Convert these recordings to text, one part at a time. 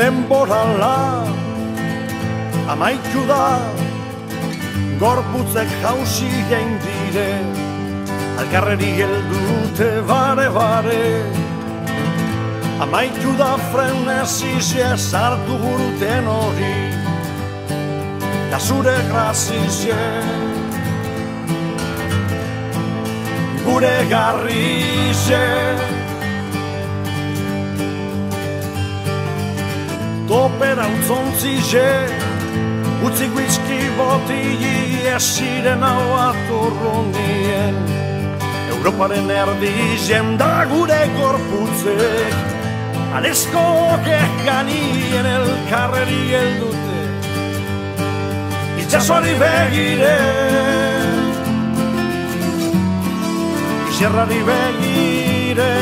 Denborala amaitu da, gorputzek jauzi egin dire, alkarreri geldute bare-bare. Amaitu da frenesizia sartu guruten hori, da zure grazizia, gure garrizia. Topera utzontzise, utzik whisky botili esiren hau aturrunien. Europaren erdizien da gure gorputzek, alezkoak ganien elkarreri geldute, itxasoari begire, izerrari begire.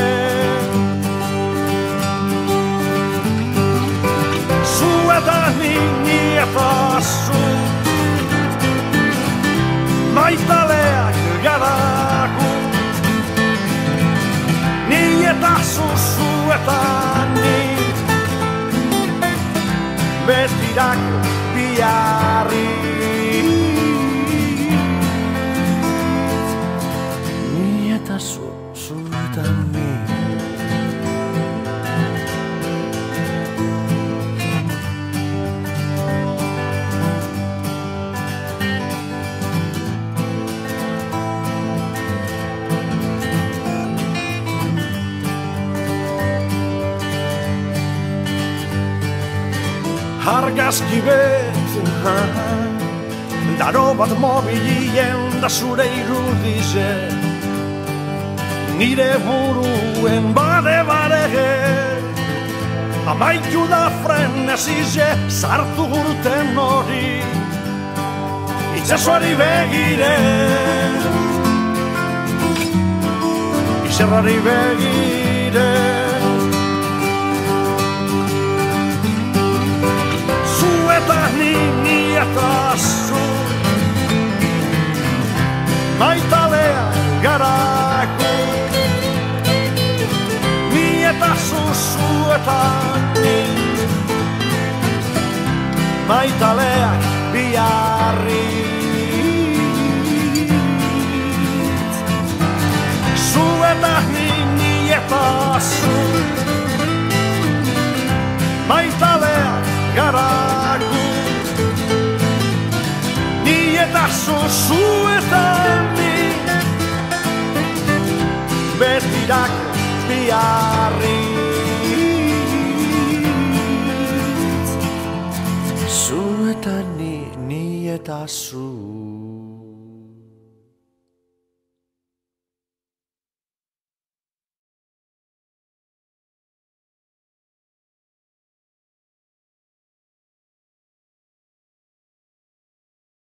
Zu eta ni eta zu, maitaleak garaku, ni eta zu eta ni, betirako biarri. Ni eta zu eta ni. Argazki bet, daro bat mobilien da zure irudize, nire buruen bare-bare, amaitu da frenezize sartu guruten hori, itxasoari begire, izerrari begire. Ni eta zu, maitalea garaku, ni eta zu eta ni, maitaleak biarri. Zu eta ni eta zu, maitaleak garaku, eta zu eta ni, betirako biarri. Zu eta ni eta zu.